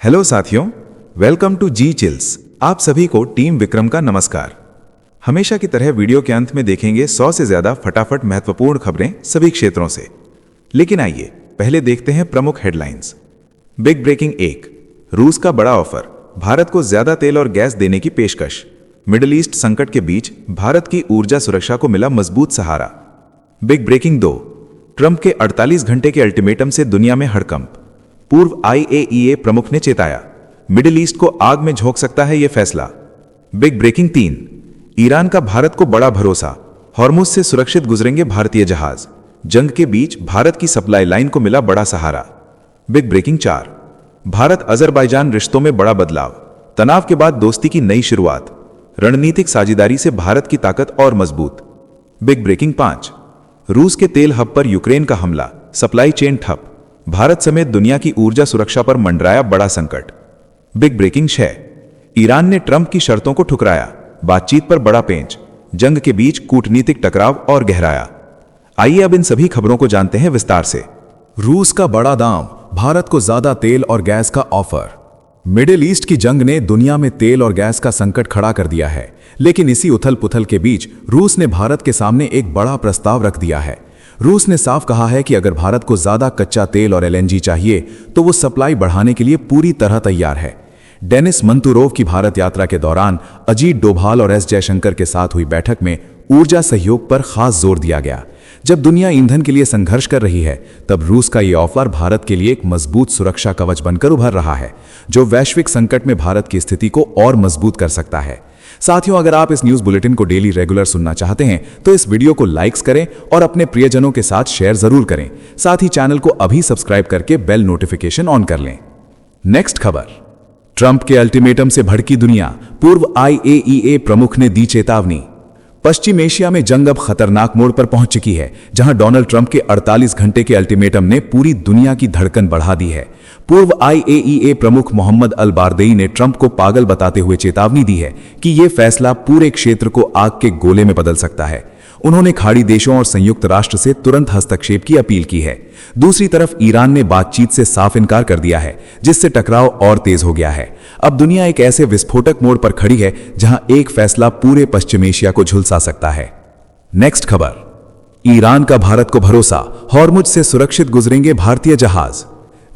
Hello साथियों, welcome to ji chills. आप सभी को टीम विक्रम का नमस्कार। हमेशा की तरह वीडियो के अंत में देखेंगे 100 से ज्यादा फटाफट महत्वपूर्ण खबरें सभी क्षेत्रों से। लेकिन आइए पहले देखते हैं प्रमुख हेडलाइंस। बिग ब्रेकिंग 1, रूस का बड़ा ऑफर, भारत को ज्यादा तेल और गैस देने की पेशकश। मिडिल ईस्ट संकट के बीच भारत की ऊर्जा सुरक्षा को मिला मजबूत सहारा। बिग ब्रेकिंग 2, ट्रंप के 48 घंटे के अल्टीमेटम से दुनिया में हड़कंप। पूर्व IAEA प्रमुख ने चेताया, मिडिल ईस्ट को आग में झोंक सकता है यह फैसला। बिग ब्रेकिंग 3, ईरान का भारत को बड़ा भरोसा, हॉर्मुज से सुरक्षित गुजरेंगे भारतीय जहाज। जंग के बीच भारत की सप्लाई लाइन को मिला बड़ा सहारा। बिग ब्रेकिंग 4, भारत अजरबैजान रिश्तों में बड़ा बदलाव, तनाव के बाद दोस्ती की नई शुरुआत। रणनीतिक साझेदारी से भारत की ताकत और मजबूत। बिग ब्रेकिंग 5, रूस के तेल हब पर यूक्रेन का हमला, सप्लाई चेन ठप, भारत समेत दुनिया की ऊर्जा सुरक्षा पर मंडराया बड़ा संकट। बिग ब्रेकिंग 6, ईरान ने ट्रंप की शर्तों को ठुकराया, बातचीत पर बड़ा पेंच, जंग के बीच कूटनीतिक टकराव और गहराया। आइए अब इन सभी खबरों को जानते हैं विस्तार से। रूस का बड़ा दाम, भारत को ज्यादा तेल और गैस का ऑफर। मिडिल ईस्ट की जंग ने दुनिया में तेल और गैस का संकट खड़ा कर दिया है, लेकिन इसी उथल पुथल के बीच रूस ने भारत के सामने एक बड़ा प्रस्ताव रख दिया है। रूस ने साफ कहा है कि अगर भारत को ज्यादा कच्चा तेल और LNG चाहिए तो वो सप्लाई बढ़ाने के लिए पूरी तरह तैयार है। डेनिस मंतुरोव की भारत यात्रा के दौरान अजीत डोभाल और S जयशंकर के साथ हुई बैठक में ऊर्जा सहयोग पर खास जोर दिया गया। जब दुनिया ईंधन के लिए संघर्ष कर रही है, तब रूस का ये ऑफर भारत के लिए एक मजबूत सुरक्षा कवच बनकर उभर रहा है, जो वैश्विक संकट में भारत की स्थिति को और मजबूत कर सकता है। साथियों, अगर आप इस न्यूज बुलेटिन को डेली रेगुलर सुनना चाहते हैं तो इस वीडियो को लाइक्स करें और अपने प्रियजनों के साथ शेयर जरूर करें। साथ ही चैनल को अभी सब्सक्राइब करके बेल नोटिफिकेशन ऑन कर लें। नेक्स्ट खबर, ट्रंप के अल्टीमेटम से भड़की दुनिया, पूर्व IAEA प्रमुख ने दी चेतावनी। पश्चिम एशिया में जंग अब खतरनाक मोड़ पर पहुंच चुकी है, जहां डोनाल्ड ट्रंप के 48 घंटे के अल्टीमेटम ने पूरी दुनिया की धड़कन बढ़ा दी है। पूर्व IAEA प्रमुख मोहम्मद अल बारदई ने ट्रंप को पागल बताते हुए चेतावनी दी है कि यह फैसला पूरे क्षेत्र को आग के गोले में बदल सकता है। उन्होंने खाड़ी देशों और संयुक्त राष्ट्र से तुरंत हस्तक्षेप की अपील की है। दूसरी तरफ ईरान ने बातचीत से साफ इनकार कर दिया है, जिससे टकराव और तेज हो गया है। अब दुनिया एक ऐसे विस्फोटक मोड़ पर खड़ी है जहां एक फैसला पूरे पश्चिम एशिया को झुलसा सकता है। नेक्स्ट खबर, ईरान का भारत को भरोसा, हॉर्मुज से सुरक्षित गुजरेंगे भारतीय जहाज।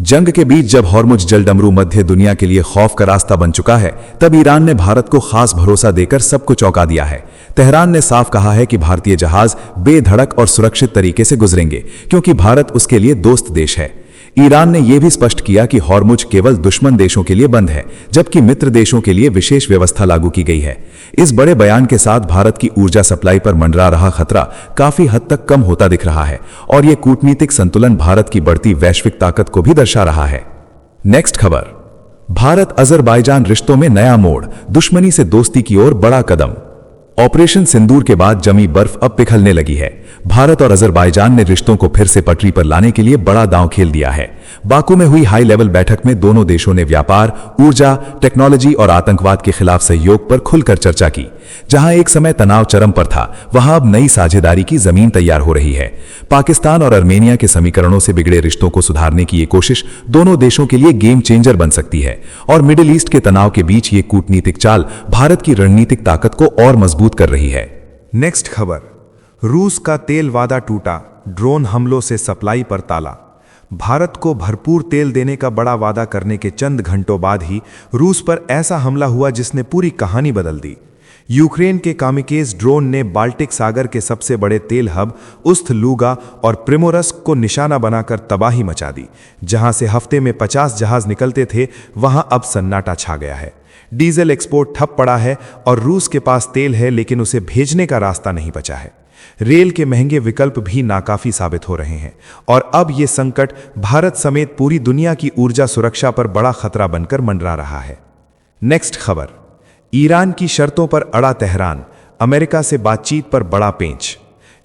जंग के बीच जब हॉर्मुज जलडमरू मध्य दुनिया के लिए खौफ का रास्ता बन चुका है, तब ईरान ने भारत को खास भरोसा देकर सबको चौंका दिया है। तेहरान ने साफ कहा है कि भारतीय जहाज बेधड़क और सुरक्षित तरीके से गुजरेंगे, क्योंकि भारत उसके लिए दोस्त देश है। ईरान ने यह भी स्पष्ट किया कि हॉर्मुज केवल दुश्मन देशों के लिए बंद है, जबकि मित्र देशों के लिए विशेष व्यवस्था लागू की गई है। इस बड़े बयान के साथ भारत की ऊर्जा सप्लाई पर मंडरा रहा खतरा काफी हद तक कम होता दिख रहा है, और यह कूटनीतिक संतुलन भारत की बढ़ती वैश्विक ताकत को भी दर्शा रहा है। नेक्स्ट खबर, भारत अजरबैजान रिश्तों में नया मोड़, दुश्मनी से दोस्ती की ओर बड़ा कदम। ऑपरेशन सिंदूर के बाद जमी बर्फ अब पिघलने लगी है। भारत और अजरबैजान ने रिश्तों को फिर से पटरी पर लाने के लिए बड़ा दांव खेल दिया है। बाकू में हुई हाई लेवल बैठक में दोनों देशों ने व्यापार, ऊर्जा, टेक्नोलॉजी और आतंकवाद के खिलाफ सहयोग पर खुलकर चर्चा की। जहां एक समय तनाव चरम पर था, वहां अब नई साझेदारी की जमीन तैयार हो रही है। पाकिस्तान और अर्मेनिया के समीकरणों से बिगड़े रिश्तों को सुधारने की ये कोशिश दोनों देशों के लिए गेम चेंजर बन सकती है, और मिडिल ईस्ट के तनाव के बीच ये कूटनीतिक चाल भारत की रणनीतिक ताकत को और मजबूत कर रही है। नेक्स्ट खबर, रूस का तेल वादा टूटा, ड्रोन हमलों से सप्लाई पर ताला। भारत को भरपूर तेल देने का बड़ा वादा करने के चंद घंटों बाद ही रूस पर ऐसा हमला हुआ जिसने पूरी कहानी बदल दी। यूक्रेन के कामिकेज ड्रोन ने बाल्टिक सागर के सबसे बड़े तेल हब उस्त-लूगा और प्रिमोरस्क को निशाना बनाकर तबाही मचा दी। जहां से हफ्ते में 50 जहाज निकलते थे, वहां अब सन्नाटा छा गया है। डीजल एक्सपोर्ट ठप पड़ा है और रूस के पास तेल है, लेकिन उसे भेजने का रास्ता नहीं बचा है। रेल के महंगे विकल्प भी नाकाफी साबित हो रहे हैं, और अब यह संकट भारत समेत पूरी दुनिया की ऊर्जा सुरक्षा पर बड़ा खतरा बनकर मंडरा रहा है। नेक्स्ट खबर, ईरान की शर्तों पर अड़ा तेहरान, अमेरिका से बातचीत पर बड़ा पेंच।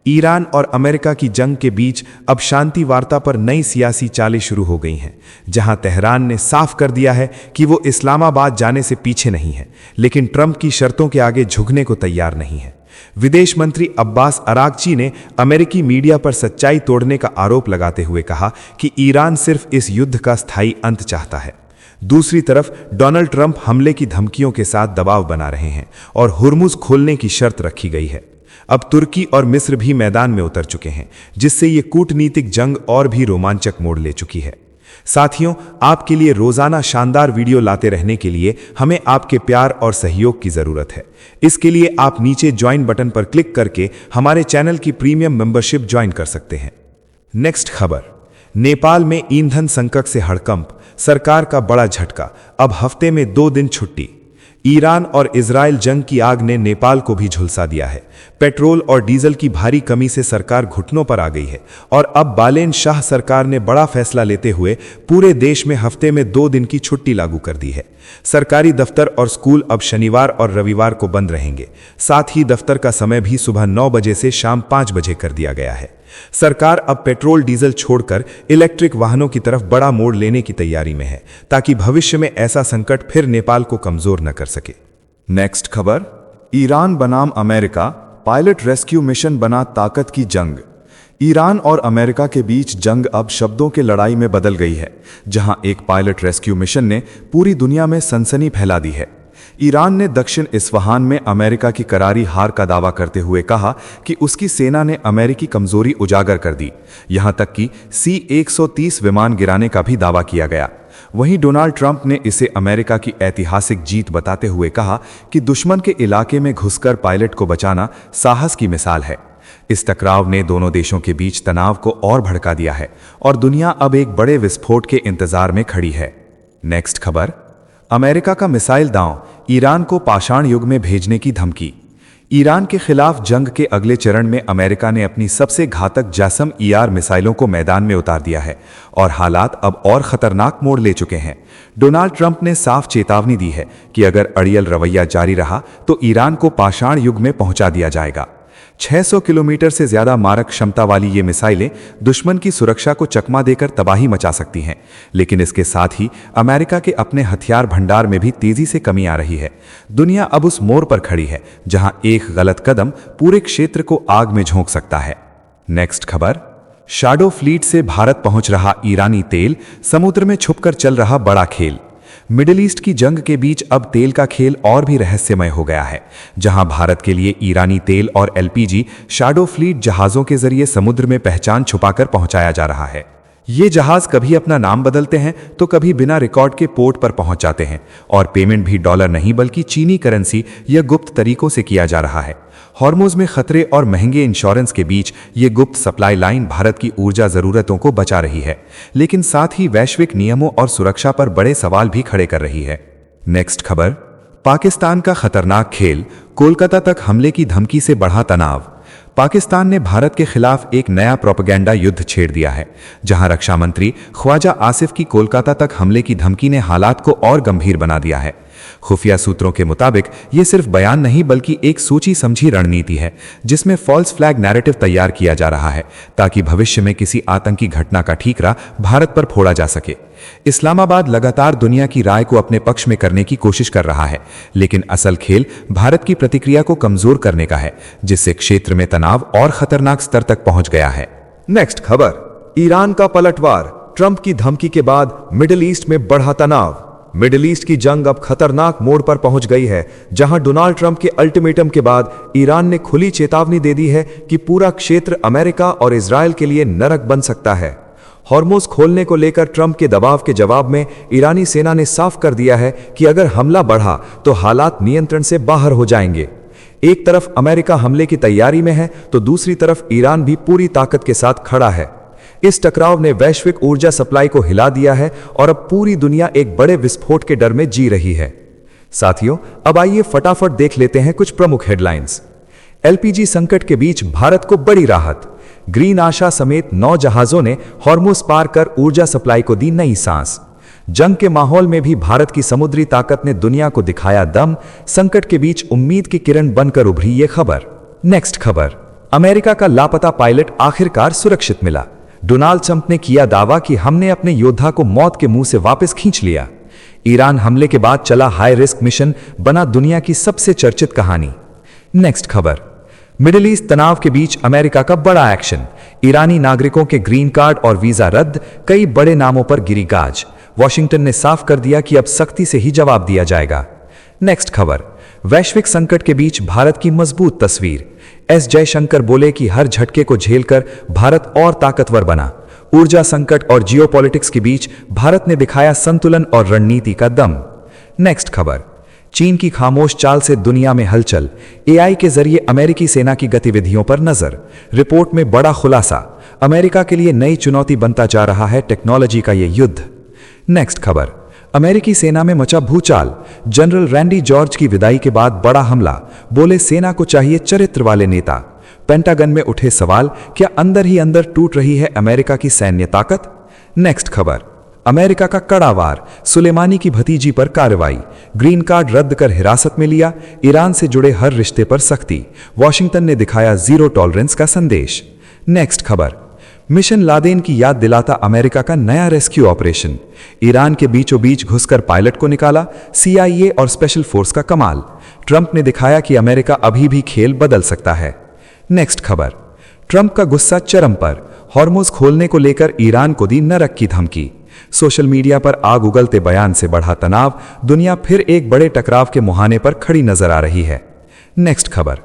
ईरान और अमेरिका की जंग के बीच अब शांति वार्ता पर नई सियासी चालें शुरू हो गई हैं, जहां तेहरान ने साफ कर दिया है कि वो इस्लामाबाद जाने से पीछे नहीं है, लेकिन ट्रंप की शर्तों के आगे झुकने को तैयार नहीं है। विदेश मंत्री अब्बास अरागची ने अमेरिकी मीडिया पर सच्चाई तोड़ने का आरोप लगाते हुए कहा कि ईरान सिर्फ इस युद्ध का स्थायी अंत चाहता है। दूसरी तरफ डोनाल्ड ट्रंप हमले की धमकियों के साथ दबाव बना रहे हैं और हुर्मुज खोलने की शर्त रखी गई है। अब तुर्की और मिस्र भी मैदान में उतर चुके हैं, जिससे ये कूटनीतिक जंग और भी रोमांचक मोड़ ले चुकी है। साथियों, आपके लिए रोजाना शानदार वीडियो लाते रहने के लिए हमें आपके प्यार और सहयोग की जरूरत है। इसके लिए आप नीचे ज्वाइन बटन पर क्लिक करके हमारे चैनल की प्रीमियम मेंबरशिप ज्वाइन कर सकते हैं। नेक्स्ट खबर, नेपाल में ईंधन संकट से हड़कंप, सरकार का बड़ा झटका, अब हफ्ते में 2 दिन छुट्टी। ईरान और इजराइल जंग की आग ने नेपाल को भी झुलसा दिया है। पेट्रोल और डीजल की भारी कमी से सरकार घुटनों पर आ गई है और अब बालेन शाह सरकार ने बड़ा फैसला लेते हुए पूरे देश में हफ्ते में 2 दिन की छुट्टी लागू कर दी है। सरकारी दफ्तर और स्कूल अब शनिवार और रविवार को बंद रहेंगे। साथ ही दफ्तर का समय भी सुबह 9 बजे से शाम 5 बजे कर दिया गया है। सरकार अब पेट्रोल डीजल छोड़कर इलेक्ट्रिक वाहनों की तरफ बड़ा मोड़ लेने की तैयारी में है, ताकि भविष्य में ऐसा संकट फिर नेपाल को कमजोर न कर सके। नेक्स्ट खबर, ईरान बनाम अमेरिका, पायलट रेस्क्यू मिशन बना ताकत की जंग। ईरान और अमेरिका के बीच जंग अब शब्दों के लड़ाई में बदल गई है, जहां एक पायलट रेस्क्यू मिशन ने पूरी दुनिया में सनसनी फैला दी है। ईरान ने दक्षिण इस्फहान में अमेरिका की करारी हार का दावा करते हुए कहा कि उसकी सेना ने अमेरिकी कमजोरी उजागर कर दी। यहां तक कि C-130 विमान गिराने का भी दावा किया गया। वहीं डोनाल्ड ट्रंप ने इसे अमेरिका की ऐतिहासिक जीत बताते हुए कहा कि दुश्मन के इलाके में घुसकर पायलट को बचाना साहस की मिसाल है। इस टकराव ने दोनों देशों के बीच तनाव को और भड़का दिया है और दुनिया अब एक बड़े विस्फोट के इंतजार में खड़ी है। नेक्स्ट खबर, अमेरिका का मिसाइल दांव, ईरान को पाषाण युग में भेजने की धमकी। ईरान के खिलाफ जंग के अगले चरण में अमेरिका ने अपनी सबसे घातक जासम ER मिसाइलों को मैदान में उतार दिया है और हालात अब और खतरनाक मोड़ ले चुके हैं। डोनाल्ड ट्रंप ने साफ चेतावनी दी है कि अगर अड़ियल रवैया जारी रहा तो ईरान को पाषाण युग में पहुंचा दिया जाएगा। 600 किलोमीटर से ज्यादा मारक क्षमता वाली ये मिसाइलें दुश्मन की सुरक्षा को चकमा देकर तबाही मचा सकती हैं, लेकिन इसके साथ ही अमेरिका के अपने हथियार भंडार में भी तेजी से कमी आ रही है। दुनिया अब उस मोड़ पर खड़ी है जहां एक गलत कदम पूरे क्षेत्र को आग में झोंक सकता है। नेक्स्ट खबर, शैडो फ्लीट से भारत पहुंच रहा ईरानी तेल, समुद्र में छुपकर चल रहा बड़ा खेल। मिडिल ईस्ट की जंग के बीच अब तेल का खेल और भी रहस्यमय हो गया है, जहां भारत के लिए ईरानी तेल और LPG शैडो फ्लीट जहाजों के जरिए समुद्र में पहचान छुपाकर पहुंचाया जा रहा है। ये जहाज कभी अपना नाम बदलते हैं तो कभी बिना रिकॉर्ड के पोर्ट पर पहुंच जाते हैं और पेमेंट भी डॉलर नहीं बल्कि चीनी करेंसी या गुप्त तरीकों से किया जा रहा है। हॉर्मुज में खतरे और महंगे इंश्योरेंस के बीच ये गुप्त सप्लाई लाइन भारत की ऊर्जा जरूरतों को बचा रही है, लेकिन साथ ही वैश्विक नियमों और सुरक्षा पर बड़े सवाल भी खड़े कर रही है। नेक्स्ट खबर, पाकिस्तान का खतरनाक खेल, कोलकाता तक हमले की धमकी से बढ़ा तनाव। पाकिस्तान ने भारत के खिलाफ एक नया प्रोपेगेंडा युद्ध छेड़ दिया है, जहां रक्षा मंत्री ख्वाजा आसिफ की कोलकाता तक हमले की धमकी ने हालात को और गंभीर बना दिया है। खुफिया सूत्रों के मुताबिक ये सिर्फ बयान नहीं बल्कि एक सोची समझी रणनीति है, जिसमें फॉल्स फ्लैग नैरेटिव तैयार किया जा रहा है ताकि भविष्य में किसी आतंकी घटना का ठीकरा भारत पर फोड़ा जा सके। इस्लामाबाद लगातार दुनिया की राय को अपने पक्ष में करने की कोशिश कर रहा है, लेकिन असल खेल भारत की प्रतिक्रिया को कमजोर करने का है, जिससे क्षेत्र में तनाव और खतरनाक स्तर तक पहुंच गया है। नेक्स्ट खबर, ईरान का पलटवार, ट्रंप की धमकी के बाद मिडिल ईस्ट में बढ़ा तनाव। मिडिल ईस्ट की जंग अब खतरनाक मोड़ पर पहुंच गई है, जहां डोनाल्ड ट्रंप के अल्टीमेटम के बाद ईरान ने खुली चेतावनी दे दी है कि पूरा क्षेत्र अमेरिका और इजराइल के लिए नरक बन सकता है। हॉर्मुज खोलने को लेकर ट्रंप के दबाव के जवाब में ईरानी सेना ने साफ कर दिया है कि अगर हमला बढ़ा तो हालात नियंत्रण से बाहर हो जाएंगे। एक तरफ अमेरिका हमले की तैयारी में है तो दूसरी तरफ ईरान भी पूरी ताकत के साथ खड़ा है। इस टकराव ने वैश्विक ऊर्जा सप्लाई को हिला दिया है और अब पूरी दुनिया एक बड़े विस्फोट के डर में जी रही है। साथियों, अब आइए फटाफट देख लेते हैं कुछ प्रमुख हेडलाइंस। LPG संकट के बीच भारत को बड़ी राहत। ग्रीन आशा समेत 9 जहाजों ने हॉर्मुज पार कर ऊर्जा सप्लाई को दी नई सांस। जंग के माहौल में भी भारत की समुद्री ताकत ने दुनिया को दिखाया दम। संकट के बीच उम्मीद की किरण बनकर उभरी ये खबर। नेक्स्ट खबर, अमेरिका का लापता पायलट आखिरकार सुरक्षित मिला। डोनाल्ड ट्रंप ने किया दावा कि हमने अपने योद्धा को मौत के मुंह से वापस खींच लिया। ईरान हमले के बाद चला हाई रिस्क मिशन बना दुनिया की सबसे चर्चित कहानी। नेक्स्ट खबर, मिडिल ईस्ट तनाव के बीच अमेरिका का बड़ा एक्शन। ईरानी नागरिकों के ग्रीन कार्ड और वीजा रद्द, कई बड़े नामों पर गिरी गाज। वॉशिंगटन ने साफ कर दिया कि अब सख्ती से ही जवाब दिया जाएगा। नेक्स्ट खबर, वैश्विक संकट के बीच भारत की मजबूत तस्वीर। एस जयशंकर बोले कि हर झटके को झेलकर भारत और ताकतवर बना। ऊर्जा संकट और जियोपॉलिटिक्स के बीच भारत ने दिखाया संतुलन और रणनीति का दम। नेक्स्ट खबर, चीन की खामोश चाल से दुनिया में हलचल। एआई के जरिए अमेरिकी सेना की गतिविधियों पर नजर। रिपोर्ट में बड़ा खुलासा, अमेरिका के लिए नई चुनौती बनता जा रहा है टेक्नोलॉजी का यह युद्ध। नेक्स्ट खबर, अमेरिकी सेना में मचा भूचाल। जनरल रैंडी जॉर्ज की विदाई के बाद बड़ा हमला, बोले सेना को चाहिए चरित्र वाले नेता। पेंटागन में उठे सवाल, क्या अंदर ही अंदर टूट रही है अमेरिका की सैन्य ताकत? नेक्स्ट खबर, अमेरिका का कड़ा वार, सुलेमानी की भतीजी पर कार्रवाई। ग्रीन कार्ड रद्द कर हिरासत में लिया। ईरान से जुड़े हर रिश्ते पर सख्ती। वॉशिंगटन ने दिखाया जीरो टॉलरेंस का संदेश। नेक्स्ट खबर, मिशन लादेन की याद दिलाता अमेरिका का नया रेस्क्यू ऑपरेशन। ईरान के बीचों बीच घुसकर पायलट को निकाला। CIA और स्पेशल फोर्स का कमाल। ट्रंप ने दिखाया कि अमेरिका अभी भी खेल बदल सकता है। नेक्स्ट खबर, ट्रंप का गुस्सा चरम पर। हॉर्मुज खोलने को लेकर ईरान को दी नरक की धमकी। सोशल मीडिया पर आग उगलते बयान से बढ़ा तनाव। दुनिया फिर एक बड़े टकराव के मुहाने पर खड़ी नजर आ रही है। नेक्स्ट खबर,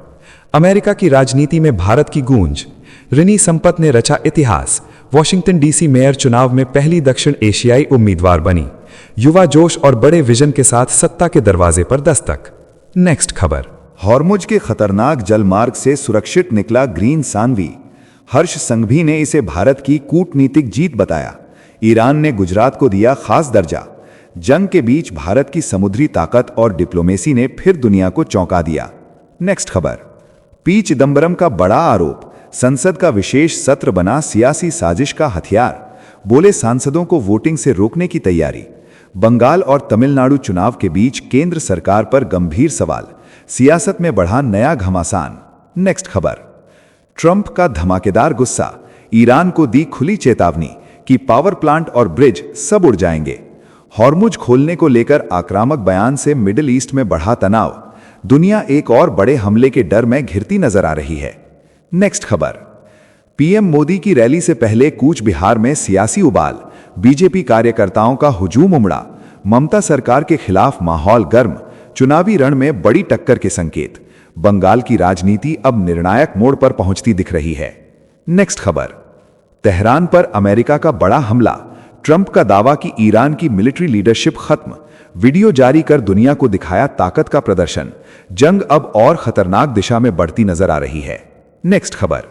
अमेरिका की राजनीति में भारत की गूंज। रिनी संपत ने रचा इतिहास। वॉशिंगटन DC मेयर चुनाव में पहली दक्षिण एशियाई उम्मीदवार बनी। युवा जोश और बड़े विजन के साथ सत्ता के दरवाजे पर दस्तक। नेक्स्ट खबर, हॉर्मुज के खतरनाक जलमार्ग से सुरक्षित निकला ग्रीन सानवी। हर्ष संघवी ने इसे भारत की कूटनीतिक जीत बताया। ईरान ने गुजरात को दिया खास दर्जा। जंग के बीच भारत की समुद्री ताकत और डिप्लोमेसी ने फिर दुनिया को चौंका दिया। नेक्स्ट खबर, पी चिदंबरम का बड़ा आरोप। संसद का विशेष सत्र बना सियासी साजिश का हथियार। बोले सांसदों को वोटिंग से रोकने की तैयारी। बंगाल और तमिलनाडु चुनाव के बीच केंद्र सरकार पर गंभीर सवाल। सियासत में बढ़ा नया घमासान। नेक्स्ट खबर, ट्रंप का धमाकेदार गुस्सा। ईरान को दी खुली चेतावनी कि पावर प्लांट और ब्रिज सब उड़ जाएंगे। हॉर्मुज खोलने को लेकर आक्रामक बयान से मिडिल ईस्ट में बढ़ा तनाव। दुनिया एक और बड़े हमले के डर में घिरती नजर आ रही है। नेक्स्ट खबर, PM मोदी की रैली से पहले कूच बिहार में सियासी उबाल। बीजेपी कार्यकर्ताओं का हुजूम उमड़ा। ममता सरकार के खिलाफ माहौल गर्म। चुनावी रण में बड़ी टक्कर के संकेत। बंगाल की राजनीति अब निर्णायक मोड़ पर पहुंचती दिख रही है। नेक्स्ट खबर, तेहरान पर अमेरिका का बड़ा हमला। ट्रंप का दावा कि ईरान की मिलिट्री लीडरशिप खत्म। वीडियो जारी कर दुनिया को दिखाया ताकत का प्रदर्शन। जंग अब और खतरनाक दिशा में बढ़ती नजर आ रही है। नेक्स्ट खबर,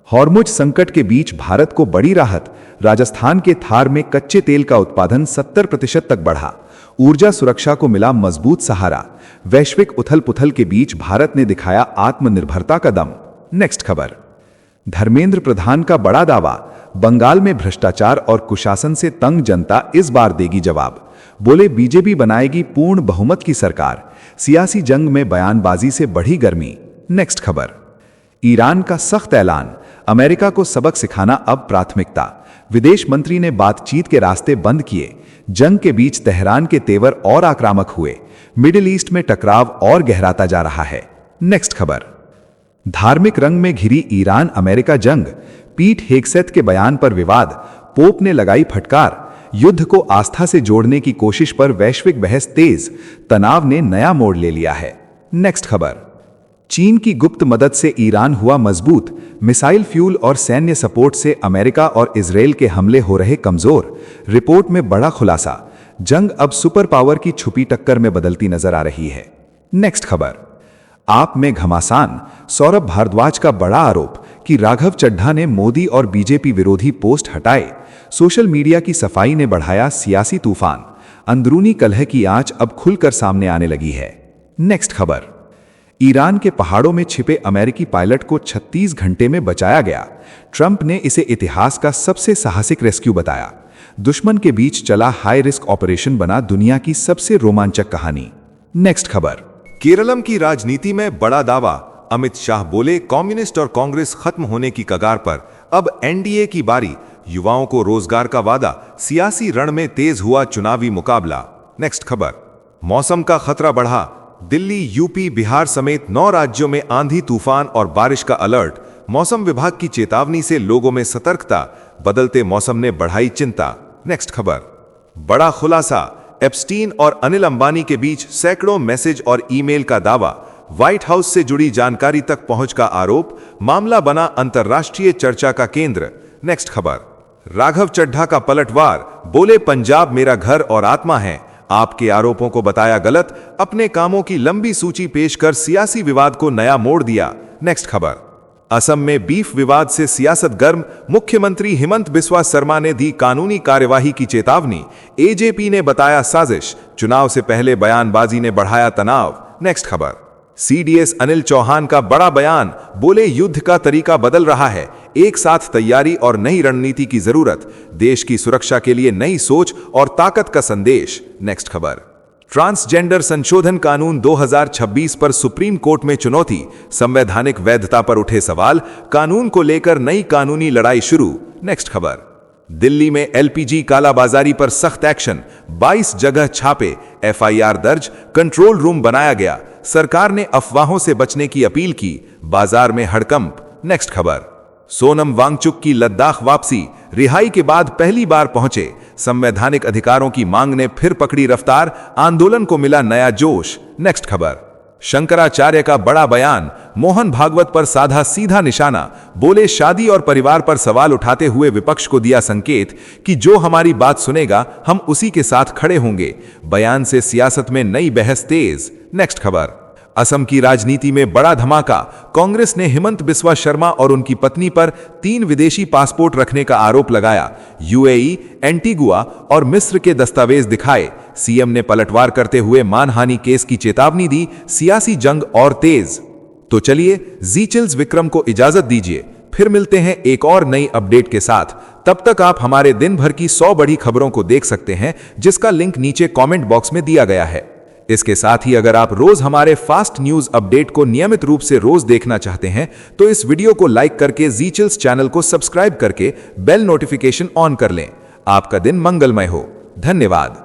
हॉर्मुज संकट के बीच भारत को बड़ी राहत। राजस्थान के थार में कच्चे तेल का उत्पादन 70% तक बढ़ा। ऊर्जा सुरक्षा को मिला मजबूत सहारा। वैश्विक उथल पुथल के बीच भारत ने दिखाया आत्मनिर्भरता का दम। नेक्स्ट खबर, धर्मेंद्र प्रधान का बड़ा दावा। बंगाल में भ्रष्टाचार और कुशासन से तंग जनता इस बार देगी जवाब। बोले बीजेपी बनाएगी पूर्ण बहुमत की सरकार। सियासी जंग में बयानबाजी से बढ़ी गर्मी। नेक्स्ट खबर, ईरान का सख्त ऐलान। अमेरिका को सबक सिखाना अब प्राथमिकता। विदेश मंत्री ने बातचीत के रास्ते बंद किए। जंग के बीच तेहरान के तेवर और आक्रामक हुए। मिडिल ईस्ट में टकराव और गहराता जा रहा है। नेक्स्ट खबर, धार्मिक रंग में घिरी ईरान अमेरिका जंग। पीट हेगसेथ के बयान पर विवाद। पोप ने लगाई फटकार। युद्ध को आस्था से जोड़ने की कोशिश पर वैश्विक बहस तेज। तनाव ने नया मोड़ ले लिया है। नेक्स्ट खबर, चीन की गुप्त मदद से ईरान हुआ मजबूत। मिसाइल फ्यूल और सैन्य सपोर्ट से अमेरिका और इजराइल के हमले हो रहे कमजोर। रिपोर्ट में बड़ा खुलासा। जंग अब सुपर पावर की छुपी टक्कर में बदलती नजर आ रही है। नेक्स्ट खबर, आप में घमासान। सौरभ भारद्वाज का बड़ा आरोप कि राघव चड्ढा ने मोदी और बीजेपी विरोधी पोस्ट हटाए। सोशल मीडिया की सफाई ने बढ़ाया सियासी तूफान। अंदरूनी कलह की आंच अब खुलकर सामने आने लगी है। नेक्स्ट खबर, ईरान के पहाड़ों में छिपे अमेरिकी पायलट को 36 घंटे में बचाया गया। ट्रंप ने इसे इतिहास का सबसे साहसिक रेस्क्यू बताया। दुश्मन के बीच चला हाई रिस्क ऑपरेशन बना दुनिया की सबसे रोमांचक कहानी। नेक्स्ट खबर, केरलम की राजनीति में बड़ा दावा। अमित शाह बोले कम्युनिस्ट और कांग्रेस खत्म होने की कगार पर। अब NDA की बारी। युवाओं को रोजगार का वादा। सियासी रण में तेज हुआ चुनावी मुकाबला। नेक्स्ट खबर, मौसम का खतरा बढ़ा। दिल्ली, यूपी, बिहार समेत 9 राज्यों में आंधी तूफान और बारिश का अलर्ट। मौसम विभाग की चेतावनी से लोगों में सतर्कता। बदलते मौसम ने बढ़ाई चिंता। नेक्स्ट खबर, बड़ा खुलासा, एप्स्टीन और अनिल अंबानी के बीच सैकड़ों मैसेज और ईमेल का दावा, व्हाइट हाउस से जुड़ी जानकारी तक पहुंच का आरोप, मामला बना अंतर्राष्ट्रीय चर्चा का केंद्र। नेक्स्ट खबर, राघव चड्ढा का पलटवार, बोले पंजाब मेरा घर और आत्मा है, आपके आरोपों को बताया गलत, अपने कामों की लंबी सूची पेश कर सियासी विवाद को नया मोड़ दिया। नेक्स्ट खबर, असम में बीफ विवाद से सियासत गर्म, मुख्यमंत्री हिमंत बिस्वा शर्मा ने दी कानूनी कार्यवाही की चेतावनी, एजेपी ने बताया साजिश, चुनाव से पहले बयानबाजी ने बढ़ाया तनाव। नेक्स्ट खबर, सीडीएस अनिल चौहान का बड़ा बयान, बोले युद्ध का तरीका बदल रहा है, एक साथ तैयारी और नई रणनीति की जरूरत, देश की सुरक्षा के लिए नई सोच और ताकत का संदेश। नेक्स्ट खबर, ट्रांसजेंडर संशोधन कानून 2026 पर सुप्रीम कोर्ट में चुनौती, संवैधानिक वैधता पर उठे सवाल, कानून को लेकर नई कानूनी लड़ाई शुरू। नेक्स्ट खबर, दिल्ली में एलपीजी कालाबाजारी पर सख्त एक्शन, 22 जगह छापे, एफआईआर दर्ज, कंट्रोल रूम बनाया गया, सरकार ने अफवाहों से बचने की अपील की, बाजार में हड़कंप। नेक्स्ट खबर, सोनम वांगचुक की लद्दाख वापसी, रिहाई के बाद पहली बार पहुंचे, संवैधानिक अधिकारों की मांग ने फिर पकड़ी रफ्तार, आंदोलन को मिला नया जोश। नेक्स्ट खबर, शंकराचार्य का बड़ा बयान, मोहन भागवत पर साधा सीधा निशाना, बोले शादी और परिवार पर सवाल उठाते हुए विपक्ष को दिया संकेत कि जो हमारी बात सुनेगा हम उसी के साथ खड़े होंगे, बयान से सियासत में नई बहस तेज। नेक्स्ट खबर, असम की राजनीति में बड़ा धमाका, कांग्रेस ने हिमंत बिस्वा शर्मा और उनकी पत्नी पर 3 विदेशी पासपोर्ट रखने का आरोप लगाया, यूएई, एंटीगुआ और मिस्र के दस्तावेज दिखाए, सीएम ने पलटवार करते हुए मानहानि केस की चेतावनी दी, सियासी जंग और तेज। तो चलिए जी चिल्स विक्रम को इजाजत दीजिए, फिर मिलते हैं एक और नई अपडेट के साथ। तब तक आप हमारे दिन भर की 100 बड़ी खबरों को देख सकते हैं, जिसका लिंक नीचे कमेंट बॉक्स में दिया गया है। इसके साथ ही अगर आप रोज हमारे फास्ट न्यूज अपडेट को नियमित रूप से रोज देखना चाहते हैं तो इस वीडियो को लाइक करके जी चिल्स चैनल को सब्सक्राइब करके बेल नोटिफिकेशन ऑन कर लें। आपका दिन मंगलमय हो। धन्यवाद।